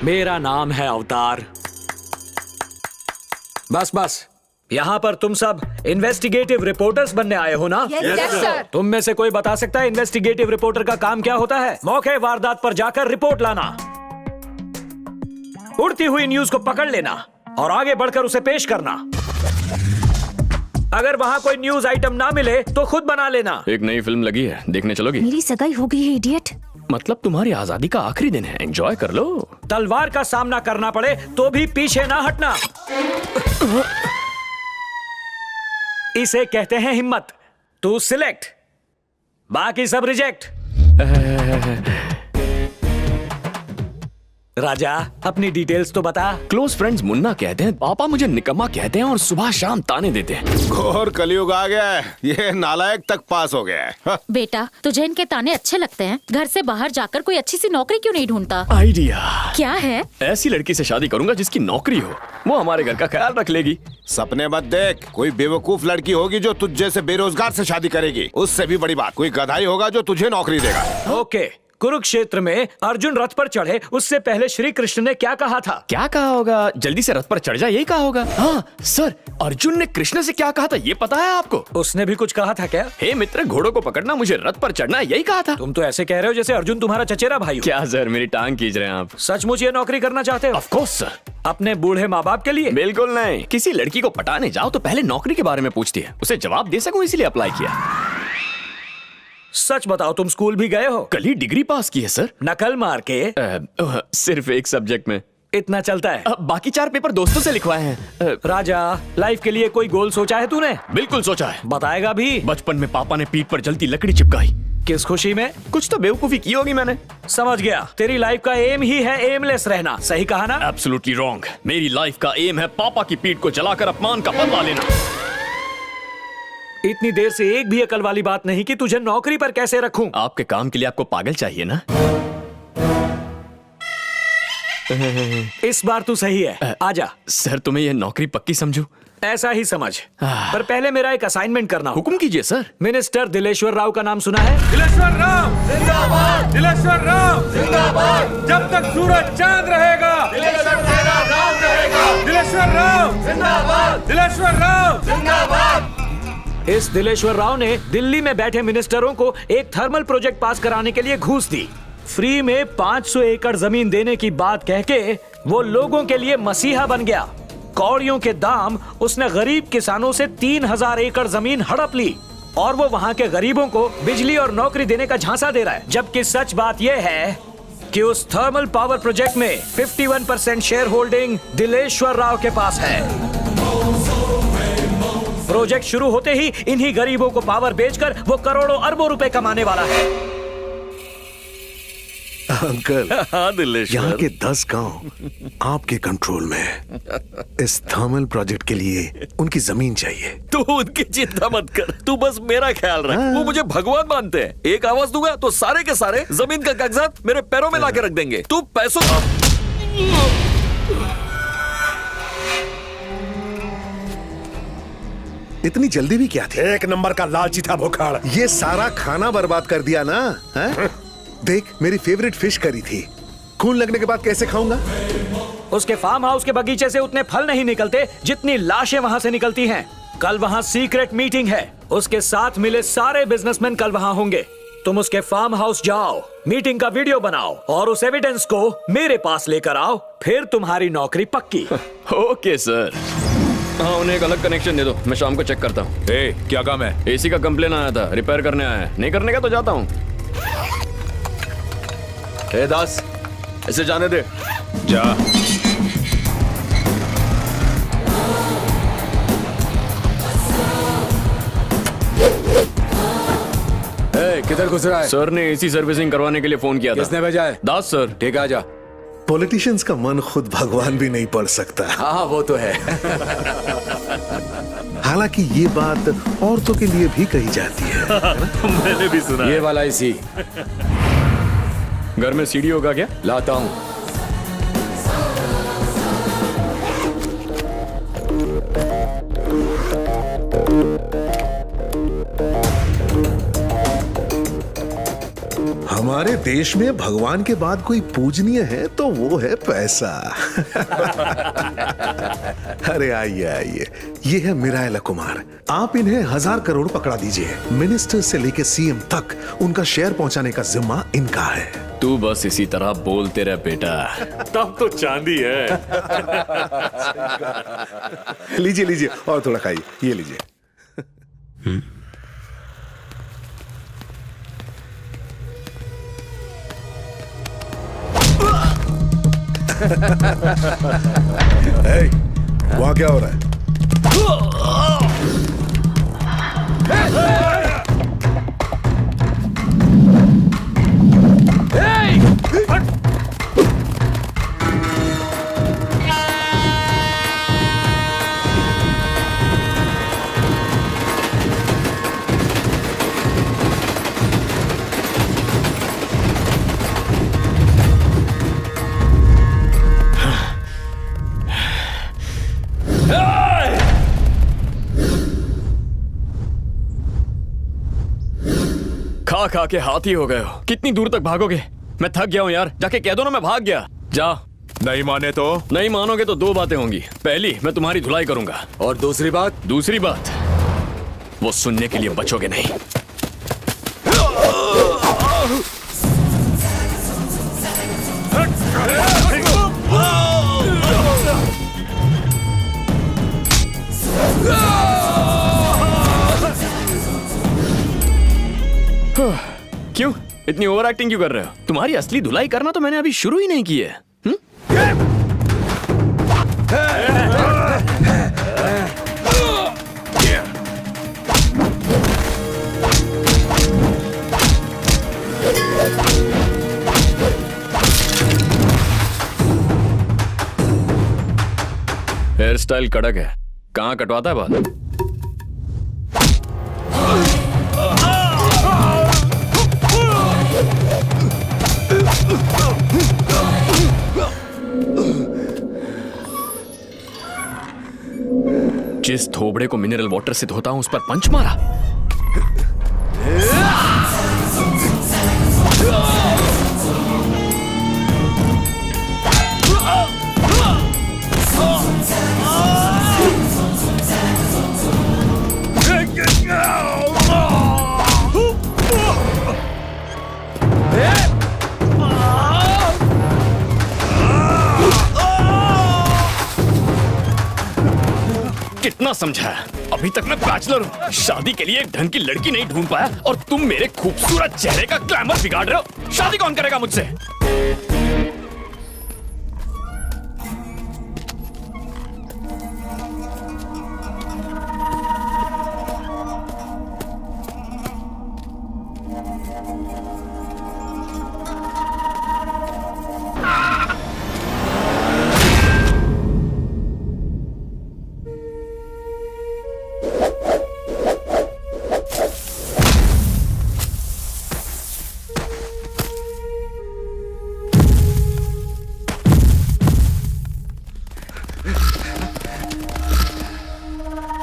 मेरा नाम है अवतार। बस बस, यहाँ पर तुम सब इन्वेस्टिगेटिव रिपोर्टर्स बनने आए हो ना? Yes sir. तुम में से कोई बता सकता है इन्वेस्टिगेटिव रिपोर्टर का काम क्या होता है? मौके वारदात पर जाकर रिपोर्ट लाना, उड़ती हुई न्यूज को पकड़ लेना और आगे बढ़कर उसे पेश करना। अगर वहाँ कोई न्यूज आइटम ना मिले तो खुद बना लेना। एक नई फिल्म लगी है, देखने चलोगी? मेरी सगाई हो गई है इडियट। मतलब तुम्हारी आजादी का आखिरी दिन है, एंजॉय कर लो। तलवार का सामना करना पड़े तो भी पीछे ना हटना। इसे कहते हैं हिम्मत। तू सिलेक्ट, बाकी सब रिजेक्ट। राजा, अपनी डिटेल्स तो बता। क्लोज फ्रेंड्स मुन्ना कहते हैं, पापा मुझे निकम्मा कहते हैं और सुबह शाम ताने देते हैं। घोर कलयुग आ गया है, ये नालायक तक पास हो गया है। बेटा, तुझे इनके ताने अच्छे लगते हैं? घर से बाहर जाकर कोई अच्छी सी नौकरी क्यों नहीं ढूंढता? आइडिया क्या है? ऐसी लड़की से शादी करूंगा जिसकी नौकरी हो, वो हमारे घर का ख्याल रख लेगी। सपने मत देख, कोई बेवकूफ लड़की होगी जो तुझ जैसे बेरोजगार से शादी करेगी। उससे भी बड़ी बात, कोई गधाई होगा जो तुझे नौकरी देगा। ओके, कुरुक्षेत्र में अर्जुन रथ पर चढ़े उससे पहले श्री कृष्ण ने क्या कहा था? क्या कहा होगा? जल्दी से रथ पर चढ़ जा, यही कहा होगा। हाँ सर, अर्जुन ने कृष्ण से क्या कहा था ये पता है आपको? उसने भी कुछ कहा था क्या? हे मित्र, घोड़ों को पकड़ना, मुझे रथ पर चढ़ना, यही कहा था। तुम तो ऐसे कह रहे हो जैसे अर्जुन तुम्हारा चचेरा भाई हो। क्या सर, मेरी टांग खींच रहे हैं आप? सचमुच ये नौकरी करना चाहते हो? Of course sir. अपने बूढ़े माँ बाप के लिए? बिल्कुल नहीं, किसी लड़की को पटाने जाओ तो पहले नौकरी के बारे में पूछती है, उसे जवाब दे सकूं इसलिए अप्लाई किया। सच बताओ, तुम स्कूल भी गए हो? कल ही डिग्री पास की है सर। नकल मार के? सिर्फ एक सब्जेक्ट में। इतना चलता है? बाकी 4 पेपर दोस्तों से लिखवाए हैं। राजा, लाइफ के लिए कोई गोल सोचा है तूने? बिल्कुल सोचा है। बताएगा भी? बचपन में पापा ने पीठ पर जलती लकड़ी चिपकाई। किस खुशी में? कुछ तो बेवकूफी की होगी मैंने। समझ गया, तेरी लाइफ का एम ही है एमलेस रहना, सही कहा ना? Absolutely wrong. मेरी लाइफ का एम है पापा की पीठ को जलाकर अपमान का बदला लेना। इतनी देर से एक भी अकल वाली बात नहीं कि तुझे नौकरी पर कैसे रखूं। आपके काम के लिए आपको पागल चाहिए ना? इस बार तू सही है, आजा। सर, तुम्हें यह नौकरी पक्की समझू? ऐसा ही समझ, पर पहले मेरा एक असाइनमेंट करना। हुक्म कीजिए सर। मिनिस्टर दिलेश्वर राव का नाम सुना है? दिलेश्वर राव जिंदाबाद, दिलेश्वर राव जिंदाबाद। जब तक सूरज चांद रहेगा दिलेश्वर तेरा नाम रहेगा। दिलेश्वर राव जिंदाबाद, दिलेश्वर राव जिंदाबाद। इस दिलेश्वर राव ने दिल्ली में बैठे मिनिस्टरों को एक थर्मल प्रोजेक्ट पास कराने के लिए घूस दी। फ्री में 500 एकड़ जमीन देने की बात कह के वो लोगों के लिए मसीहा बन गया। कौड़ियों के दाम उसने गरीब किसानों से 3000 एकड़ जमीन हड़प ली और वो वहाँ के गरीबों को बिजली और नौकरी देने का झांसा दे रहा है। जबकि सच बात यह है कि उस थर्मल पावर प्रोजेक्ट में 51% शेयर होल्डिंग दिलेश्वर राव के पास है। प्रोजेक्ट शुरू होते ही इन्हीं गरीबों को पावर बेचकर वो करोड़ों अरबों रुपए कमाने वाला है। अंकल, हाँ दिलेश्वर, यहाँ के 10 गांव आपके कंट्रोल में है। इस थर्मल प्रोजेक्ट के लिए उनकी जमीन चाहिए। तू उनकी चिंता मत कर, तू बस मेरा ख्याल रख। वो मुझे भगवान मानते हैं। एक आवाज दूंगा तो सारे के सारे जमीन का कागजात मेरे पैरों में लाके रख देंगे। तू पैसों इतनी जल्दी भी क्या थी? एक नंबर का लालची था भुखाड़। ये सारा खाना बर्बाद कर दिया ना? है? देख, मेरी फेवरेट फिश करी थी, खून लगने के बाद कैसे खाऊंगा? उसके फार्म हाउस के बगीचे से उतने फल नहीं निकलते जितनी लाशें वहाँ से निकलती हैं। कल वहाँ सीक्रेट मीटिंग है, उसके साथ मिले सारे बिजनेसमैन कल वहाँ होंगे। तुम उसके फार्म हाउस जाओ, मीटिंग का वीडियो बनाओ और उस एविडेंस को मेरे पास लेकर आओ, फिर तुम्हारी नौकरी पक्की। Okay sir. हाँ, उन्हें एक अलग कनेक्शन दे दो, मैं शाम को चेक करता हूँ। क्या काम है? एसी का कंप्लेन आया था, रिपेयर करने आया है। नहीं करने का तो जाता हूँ। दास, इसे जाने दे। जा। किधर घुस रहा है? सर ने एसी सर्विसिंग करवाने के लिए फोन किया था। किसने भेजा है? दास सर। ठीक है, आजा। पॉलिटिशियंस का मन खुद भगवान भी नहीं पढ़ सकता। हाँ, वो तो है। हालांकि ये बात औरतों के लिए भी कही जाती है। मैंने भी सुना। ये वाला इसी घर में सीढ़ी होगा क्या? लाता हूँ। हमारे देश में भगवान के बाद कोई पूजनीय है तो वो है पैसा। अरे आइए आइए, ये है मिरायला कुमार। आप इन्हें 1000 करोड़ पकड़ा दीजिए। मिनिस्टर से लेके सीएम तक उनका शेयर पहुंचाने का जिम्मा इनका है। तू बस इसी तरह बोलते रह बेटा। तब तो चांदी है। लीजिए लीजिए और थोड़ा खाइए, ये लीजिए। वहां क्या हो रहा है? खा खा के हाथी हो गए हो। कितनी दूर तक भागोगे? मैं थक गया हूँ यार। जाके कह दो ना मैं भाग गया। जा। नहीं माने तो? नहीं मानोगे तो 2 बातें होंगी। पहली, मैं तुम्हारी धुलाई करूंगा। और दूसरी बात? दूसरी बात, वो सुनने के लिए बचोगे नहीं। क्यों इतनी ओवर एक्टिंग क्यों कर रहे हो? तुम्हारी असली धुलाई करना तो मैंने अभी शुरू ही नहीं की है। हेयर स्टाइल कड़क है। कहाँ कटवाता है बाल? जिस थोबड़े को मिनरल वाटर से धोता हूं उस पर पंच मारा। कितना समझा? अभी तक मैं बैचलर हूँ। शादी के लिए एक ढंग की लड़की नहीं ढूंढ पाया और तुम मेरे खूबसूरत चेहरे का ग्लैमर बिगाड़ रहे हो। शादी कौन करेगा मुझसे?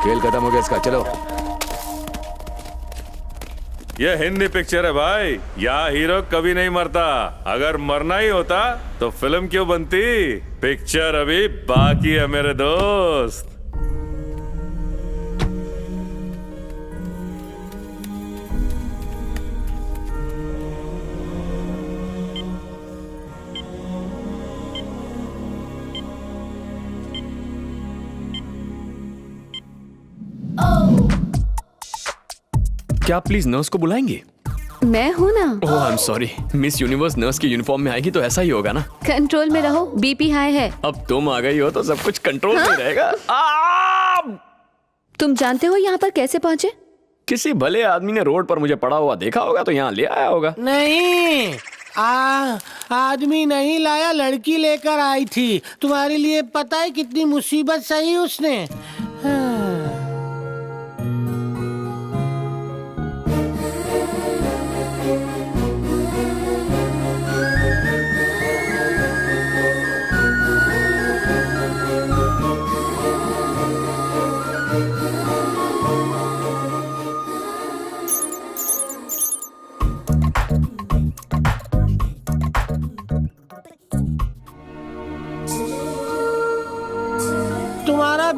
खेल खत्म हो गया इसका, चलो। ये हिंदी पिक्चर है भाई, यहाँ हीरो कभी नहीं मरता। अगर मरना ही होता तो फिल्म क्यों बनती? पिक्चर अभी बाकी है मेरे दोस्त। क्या आप प्लीज नर्स को बुलाएंगे? मैं हूँ ना। Oh I am sorry. Miss Universe nurse की यूनिफॉर्म में आएगी तो ऐसा ही होगा ना। कंट्रोल में रहो, बीपी हाई है। अब तुम आ गई हो तो सब कुछ कंट्रोल में रहेगा। तुम जानते हो यहाँ पर कैसे पहुँचे? किसी भले आदमी ने रोड पर मुझे पड़ा हुआ देखा होगा तो यहाँ ले आया होगा। नहीं, आदमी नहीं लाया, लड़की लेकर आई थी। तुम्हारे लिए पता है कितनी मुसीबत सही उसने।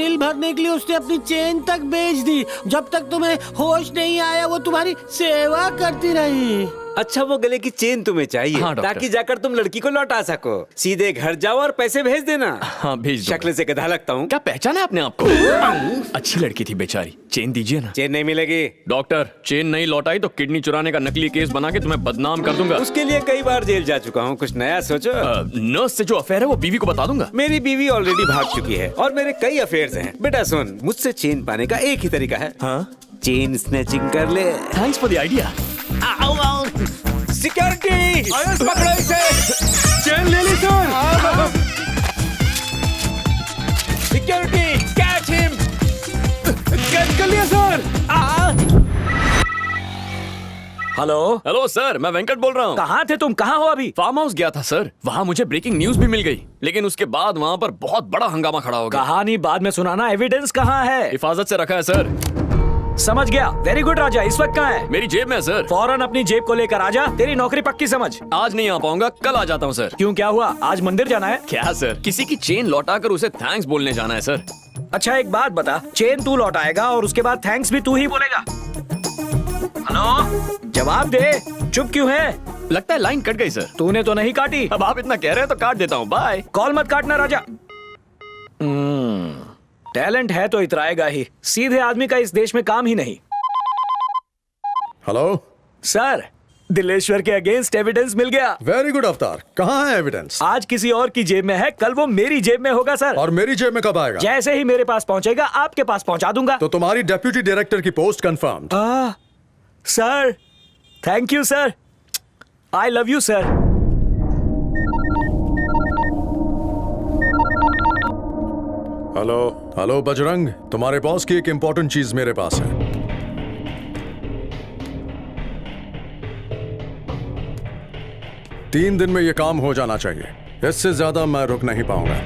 बिल भरने के लिए उसने अपनी चेन तक बेच दी। जब तक तुम्हें होश नहीं आया वो तुम्हारी सेवा करती रही। अच्छा, वो गले की चेन तुम्हें चाहिए हाँ, डॉक्टर। ताकि जाकर तुम लड़की को लौटा सको। सीधे घर जाओ और पैसे भेज देना। हाँ, भेज दो। शक्ल से गधा लगता हूँ। क्या पहचाना आपने आपको? अच्छी लड़की थी बेचारी। चेन दीजिए ना। चेन नहीं मिलेगी। डॉक्टर, चेन नहीं लौटाई तो किडनी चुराने का नकली केस बना के तुम्हें बदनाम कर दूंगा। उसके लिए कई बार जेल जा चुका हूँ, कुछ नया सोचो। नर्स से जो अफेयर है वो बीवी को बता दूंगा। मेरी बीवी ऑलरेडी भाग चुकी है और मेरे कई अफेयर्स हैं। बेटा सुन, मुझसे चेन पाने का एक ही तरीका है। हाँ? चेन स्नैचिंग कर ले। Thanks for the idea. Security, पकड़ो इसे। चेन ले ली sir. Security, catch him. Catch कर लिया सर। हेलो, हेलो सर, मैं वेंकट बोल रहा हूँ। कहाँ थे तुम? कहाँ हो अभी? फार्म हाउस गया था सर, वहाँ मुझे ब्रेकिंग न्यूज भी मिल गई, लेकिन उसके बाद वहाँ पर बहुत बड़ा हंगामा खड़ा हो गया। कहानी बाद में सुनाना, एविडेंस कहाँ है? हिफाजत से रखा है सर। समझ गया। वेरी गुड राजा, इस वक्त कहाँ है? मेरी जेब में है सर। फौरन अपनी जेब को लेकर आजा, तेरी नौकरी पक्की समझ। आज नहीं आ पाऊंगा, कल आ जाता हूँ सर। क्यों, क्या हुआ? आज मंदिर जाना है? क्या सर, किसी की चेन लौटाकर उसे थैंक्स बोलने जाना है सर। अच्छा एक बात बता, चेन तू लौटाएगा और उसके बाद थैंक्स भी तू ही बोलेगा? हेलो, जवाब दे। चुप क्यों है? लगता है लाइन कट गई सर। तूने तो नहीं काटी। अब आप इतना कह रहे हैं तो काट देता हूँ, बाय। कॉल मत काटना राजा। टैलेंट है तो इतराएगा ही, सीधे आदमी का इस देश में काम ही नहीं। हेलो सर, दिलेश्वर के अगेंस्ट एविडेंस मिल गया। वेरी गुड अवतार, कहाँ है एविडेंस? आज किसी और की जेब में है, कल वो मेरी जेब में होगा सर। और मेरी जेब में कब आएगा? जैसे ही मेरे पास पहुंचेगा आपके पास पहुंचा दूंगा। तो तुम्हारी डेप्यूटी डायरेक्टर की post confirm. Sir, thank you sir, I love you sir. Hello hello Bajrang, तुम्हारे बॉस की एक इंपॉर्टेंट चीज मेरे पास है। तीन दिन में ये काम हो जाना चाहिए, इससे ज्यादा मैं रुक नहीं पाऊंगा।